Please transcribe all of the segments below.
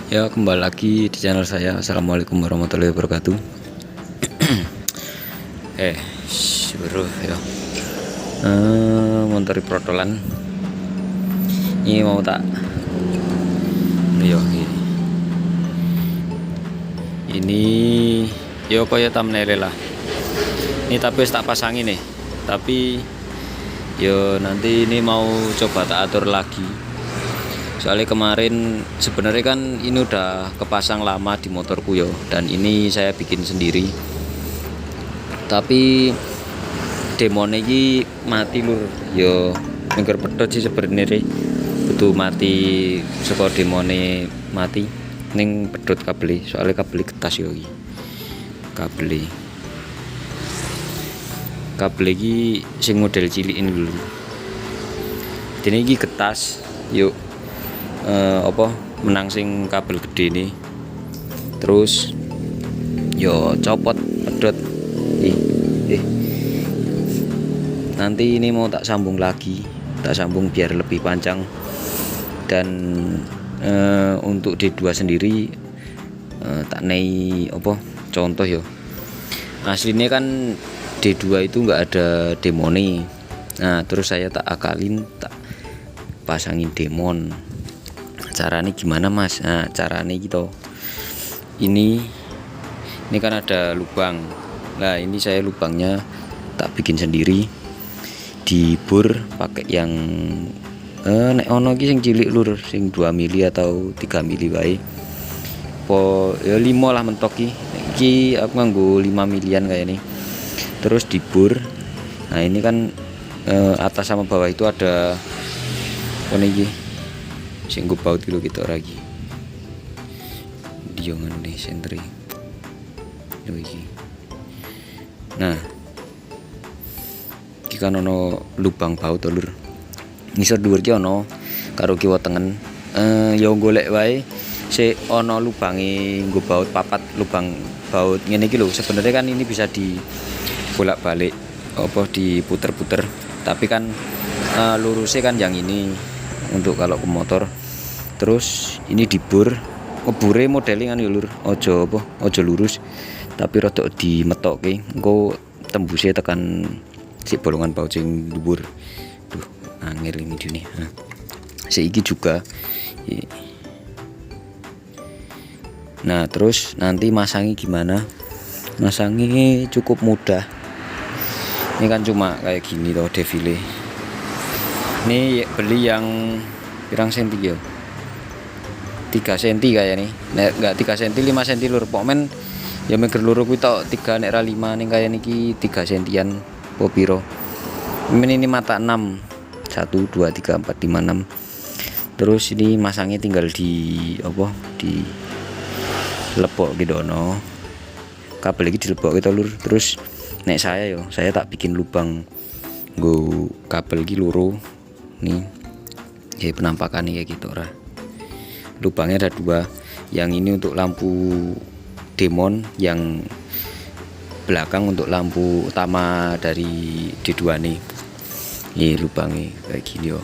Ya, kembali lagi di channel saya. Assalamualaikum warahmatullahi wabarakatuh. Bro ya. Montori protolan. Ini mau tak. Yo, ini yo kaya thumbnail lah. Ini tapi tak pasang ini. Tapi yo nanti ini mau coba tak atur lagi. Soalnya kemarin sebenarnya kan ini udah kepasang lama di motorku yo, dan ini saya bikin sendiri. Tapi demone iki mati lur. Yo minggur pedot sih sebenarnya. Butuh mati saka demone mati. Ning pedot kabel, soalnya kabel ketas yo iki. Kabel iki sing model cilikin dulu. Dene iki ketas. Yuk menang sing kabel gede nih, terus yo copot pedot nanti ini mau tak sambung lagi, tak sambung biar lebih panjang. Dan untuk D2 sendiri tak nei contoh yo, aslinya kan D2 itu enggak ada demone. Nah terus saya tak akalin, tak pasangin demon. Caranya gimana mas? Nah caranya gitu, ini kan ada lubang. Nah ini saya lubangnya tak bikin sendiri, dibor pakai yang nek ono iki sing cilik lur, sing 2 mili atau 3 mili wae. Ya 5 lah mentok iki aku nganggo 5 milian kayak ini. Terus dibor. Nah ini kan atas sama bawah itu ada iki sing gue baut dulu gitu lagi diongan nih sentri iki. Nah iki kan ono lubang baut lur, ngisor dhuwur ki ono karo kiwa tengen. Ya golek wae sik ono lubange nggo baut papat lubang baut ngene iki lho. Sebenarnya kan ini bisa di bolak-balik diputer-puter, tapi kan lurusnya kan yang ini untuk kalau ke motor. Terus ini dibor, bure modeling kan ya lur, ojo lurus tapi rada dimetokke, engko tembusnya tekan si bolongan baut sing dhuwur. Duh angel ini dene. Nah seiki juga. Nah terus nanti masangnya gimana? Masangnya cukup mudah. Ini kan cuma kayak gini loh defile. Ini beli yang pirang senti ya? 3 senti kayak nih. Nek enggak 3 senti 5 senti lur. Pokmen ya meger loro kuwi tok 3 nek ra 5 ning kayak niki 3 sentian po piro. Ini mata 6. 1 2 3 4 5 6. Terus ini masangnya tinggal di di lepok gitu no. Kabel iki dilepok gitu lur. Terus nek saya tak bikin lubang nggo kabel iki loro. Nih ya penampakannya kayak gitu lah. Lubangnya ada 2, yang ini untuk lampu demon, yang belakang untuk lampu utama dari D2 nih. Ini lubangnya kayak gini yo.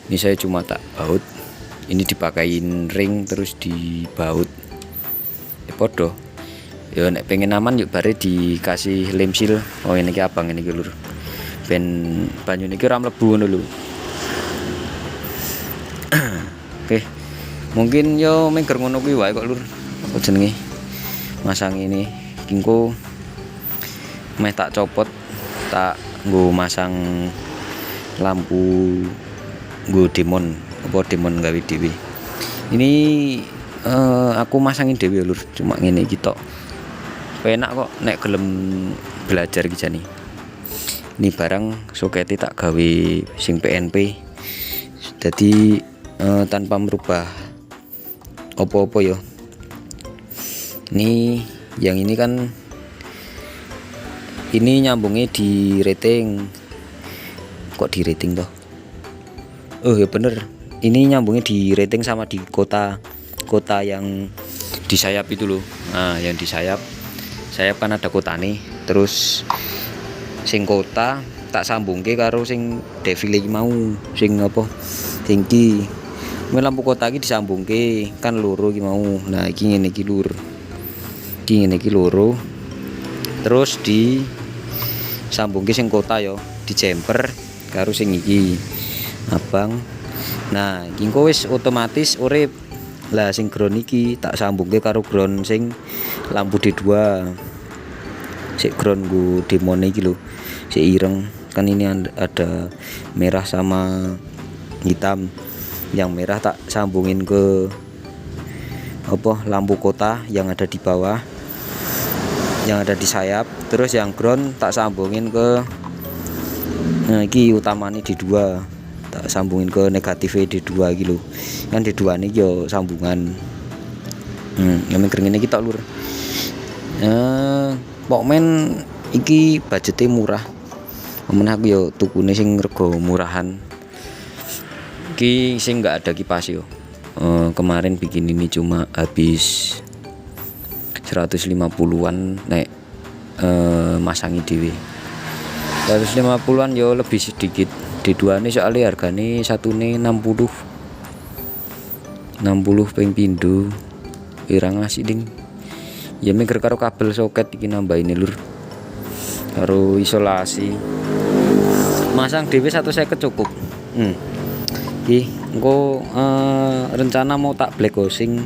Ini saya cuma tak baut, ini dipakein ring terus dibaut podo ya. Nek pengen aman yuk bare dikasih lem seal. Oh ini ki abang ini lur, ben banyu niki ora mlebu ngono lho. Oke, mungkin yo mengger ngono kuwi wae kok lur. Apa jenenge? Masang ini kingko meh tak copot, tak nggo masang lampu nggo demon, demon gawe dhewe. Ini aku masangin dhewe lur, cuma ngene iki tok. Enak kok nek gelem belajar iki jane. Ini barang sokete tak gawe sing PNP. Jadi tanpa merubah opo-opo yo. Ini yang ini kan ini nyambungnya di rating. Kok di rating toh? Oh ya bener. Ini nyambungnya di rating sama di kota yang di sayap itu loh. Nah, yang di sayap kan ada kota nih. Terus sing kota tak sambungke karo sing defile mau sing tinggi Ini lampu kota iki disambungke kan loro iki mau. Nah, iki ngene iki lur. Iki ngene iki loro. Terus disambungke sing kota ya, dijemper karo sing iki. Abang. Nah, iki engko wis otomatis urip. Lah sing ground iki tak sambungke karo ground sing lampu D2. Sik ground nggo demone iki lho. Sik ireng. Kan ini ada merah sama hitam. Yang merah tak sambungin ke lampu kota yang ada di bawah, yang ada di sayap. Terus yang ground tak sambungin ke iki utamane D2, tak sambungin ke negatif D2 gitu kan. D2 ini yo sambungan yang kering ini kita lur. Pokmen iki budgetnya murah, men aku yo tukune sing rego murahan. Iki sing nggak ada kipas yo. Kemarin bikin ini cuma habis 150-an nek masangi dhewe. 150-an yo lebih sedikit. D2 ini soalnya hargane satune 60 ping pindho. Irang asih ding. Ya mikir karo kabel soket iki nambah ini lur. Karo isolasi. Masang dhewe 150 cukup. Iki engko rencana mau tak black hosing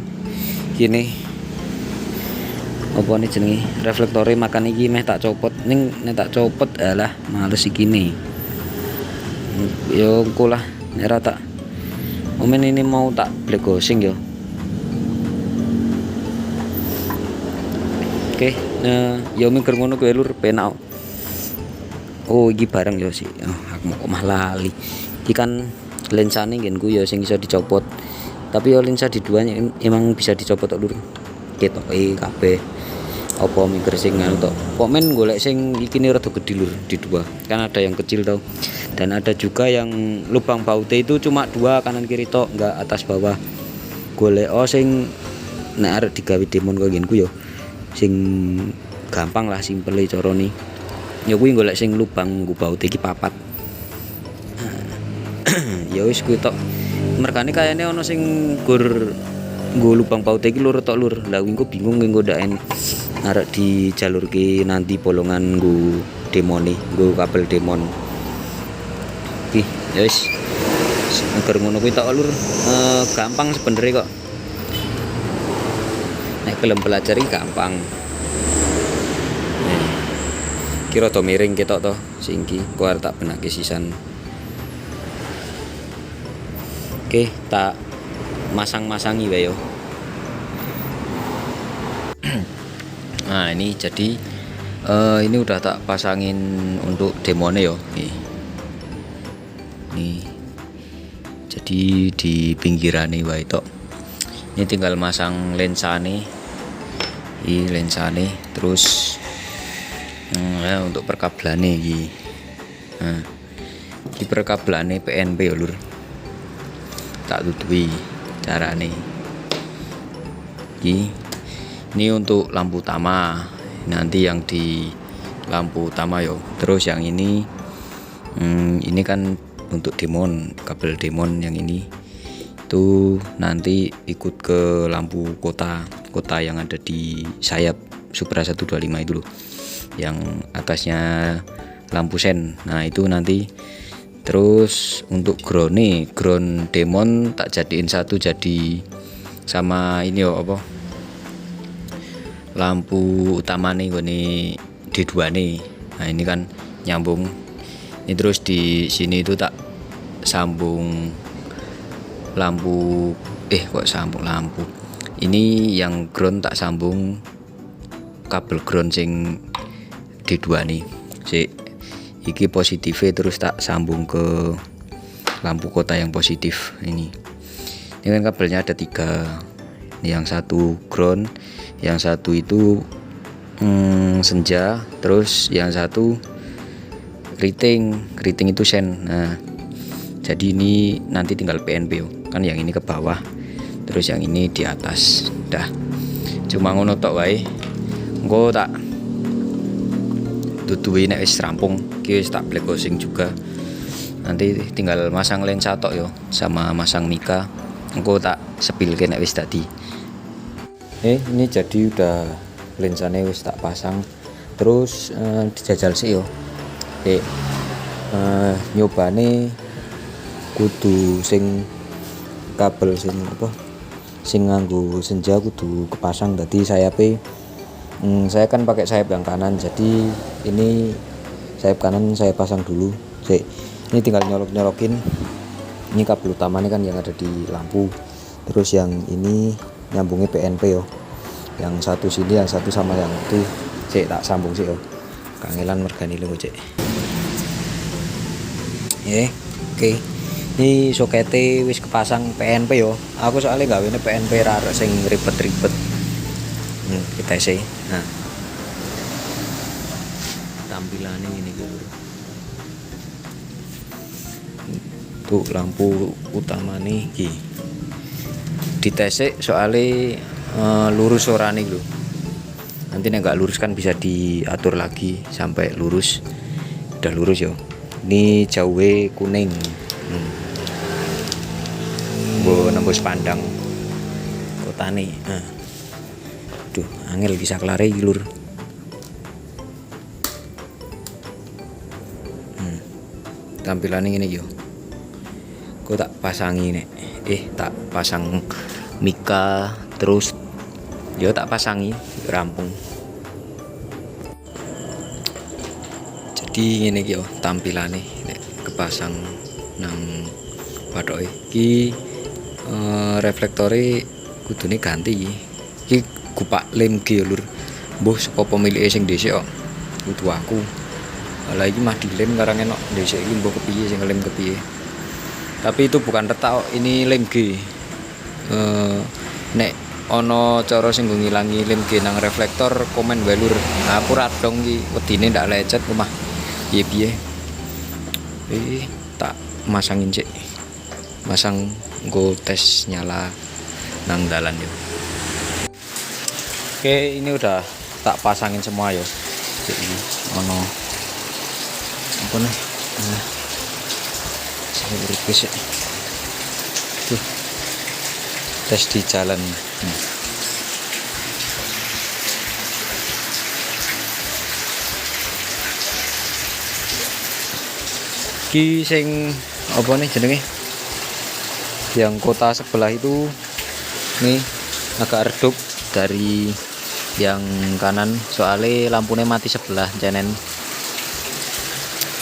gini. Apa nih jenenge? Reflektore makan iki meh tak copot. Ning nek tak copot alah males iki ne. Yo engko lah nek ra tak momen ini mau tak black hosing yo. Oke, yo mikir ngono kuwi lur penak. Oh, iki bareng yo sih. Aku mau omah lali. Iki kan lensane nggenku ya sing iso dicopot. Tapi ya lensa di duanya emang bisa dicopot tok lur. Ketoke kabeh. Apa mikir sing anu tok. Kok men golek sing iki ne rada gedhe lur di dua. Kan ada yang kecil tau. Dan ada juga yang lubang baute itu cuma 2 kanan kiri tok, enggak atas bawah. Golek sing nek arep digawe demon kok nggenku ya. Sing gampang lah, simple carane. Ya kuwi golek sing lubang nggo baute iki 4. Ya wis kuwi tok. Mergane kayane ana sing nggo lubang paute iki loro tok lur. Lah wingi bingung nggo ndaken arek dijalurke nanti bolongan nggo demone, nggo kabel demon. Iki ya wis. Seger ngono kuwi tok lur. Gampang sebenere kok. Nek gelem belajar iki gampang. Kira to miring ketok to sing iki, kok arep tak benake sisan. Oke, tak masang-masangi wae yo. Nah, ini jadi ini udah tak pasangin untuk demone yo. Nih. Jadi di pinggirane wae tok. Ini tinggal masang lensane. Ini lensane terus ya untuk perkablane iki. Nah, di perkablane PNP yo lur. Tak tutui carane. Ini untuk lampu utama. Nanti yang di lampu utama yo. Terus yang ini kan untuk demon, kabel demon yang ini itu nanti ikut ke lampu kota yang ada di sayap Supra 125 itu loh. Yang atasnya lampu sen. Nah, itu nanti. Terus untuk ground demon tak jadiin satu jadi sama ini yo apa? Lampu utama nih gini D2 nih. Nah, ini kan nyambung. Ini terus di sini itu tak sambung lampu kok sambung lampu. Ini yang ground tak sambung kabel ground sing D2 nih. Iki positif terus tak sambung ke lampu kota yang positif ini kan kabelnya ada 3. Ini yang satu ground, yang satu itu senja, terus yang satu riting itu sen. Nah, jadi ini nanti tinggal PNP kan, yang ini ke bawah terus yang ini di atas. Dah cuma ngono tok wae. Engko tak tutui nek wis rampung iki wis tak black hosing juga. Nanti tinggal masang lensa tok yo sama masang mika. engko tak sepilke nek wis dadi. Ini jadi udah lensanya wis tak pasang. Terus dijajal sih yo. Nyobane kudu sing kabel sing apa? Sing nganggo senja kudu kepasang. Tadi saya kan pakai sayap yang kanan. Jadi ini sayap kanan saya pasang dulu. Ini tinggal nyolok-nyolokin. Ini kabel utamanya kan yang ada di lampu. Terus yang ini nyambungnya PNP yo. Yang satu sini, yang satu sama yang itu. Tak sambung sih yo. Kangelan mergani lho, Cek. Oke. Ini sokete wis kepasang PNP yo. Aku soalnya gawene PNP rarek sing ribet-ribet. Kita sih. Nah. Tampilannya ini gitu. Tuh lampu utama nih iki. Ditesek soalnya lurus ora nih lho. Nanti nek enggak lurus kan bisa diatur lagi sampai lurus. Udah lurus yo. Ini jauhe kuning. Nembus pandang kotane. Duh, angel bisa kelare iki lur. Tampilannya ini yo. Kok tak pasangi nek. Tak pasang mika terus yo tak pasangi rampung. Jadi ngene iki yo tampilane nek kepasang nang bathoke. Iki reflektore kudune ganti iki gupak lem G lur. Mbuh saka pemilike sing dhisik kok kudu aku. Lah iki mah dilem karang enok dhisik iki mbuh kepiye sing lem kepiye. Tapi itu bukan retak kok, ini lem G. Nek ana cara sing ngilangi lem G nang reflektor komen wae lur. Aku radong iki wedine ndak lecet omah. Piye-piye. Tak masangin cek. Masang nggo tes nyala nang dalan yo. Oke, ini udah tak pasangin semua yo. Jadi ono apa nih? Saya berpikir ya. Tuh. Tes di jalan. Ki sing apa nih jenenge? Yang kota sebelah itu nih agak redup dari yang kanan soalnya lampunya mati sebelah jenen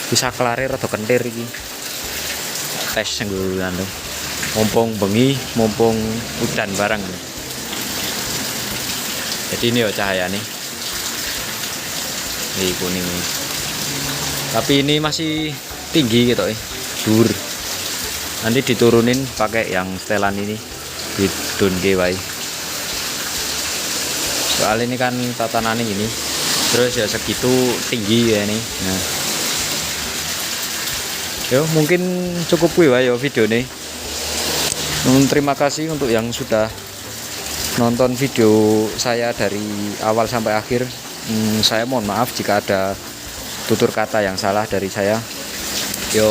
bisa kelare rada kentir iki tes nggo mumpung bengi mumpung udan bareng jadi ini ya cahaya nih kuning nih. Tapi ini masih tinggi gitu dur nanti diturunin pakai yang setelan ini di donge wae soal ini kan tatanan ini terus ya segitu tinggi ya ini. Nah yo mungkin cukup wae ya video ini. Terima kasih untuk yang sudah nonton video saya dari awal sampai akhir. Saya mohon maaf jika ada tutur kata yang salah dari saya. Yo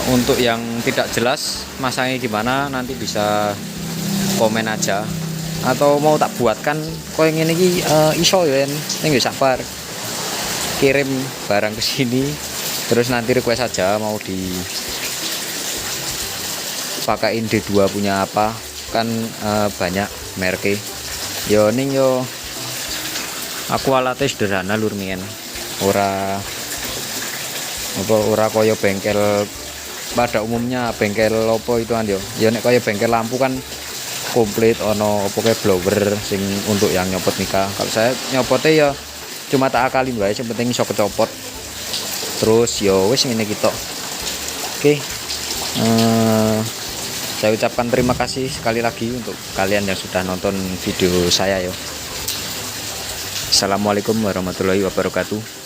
untuk yang tidak jelas masangnya gimana nanti bisa komen aja atau mau tak buatkan kok yang ini iso ya nggak sabar kirim barang ke sini terus nanti request aja mau dipakain D2 punya apa kan banyak merek yo ning yo aku alatnya sederhana lur mien ora kaya bengkel pada umumnya bengkel opo itu kan yo nek kaya bengkel lampu kan komplit ono pokoknya blower sing untuk yang nyopot mika. Kalau saya nyopotnya ya cuma tak akalin wae yang penting iso kecopot terus yo wis ngene gitu. Oke saya ucapkan terima kasih sekali lagi untuk kalian yang sudah nonton video saya yo. Assalamualaikum warahmatullahi wabarakatuh.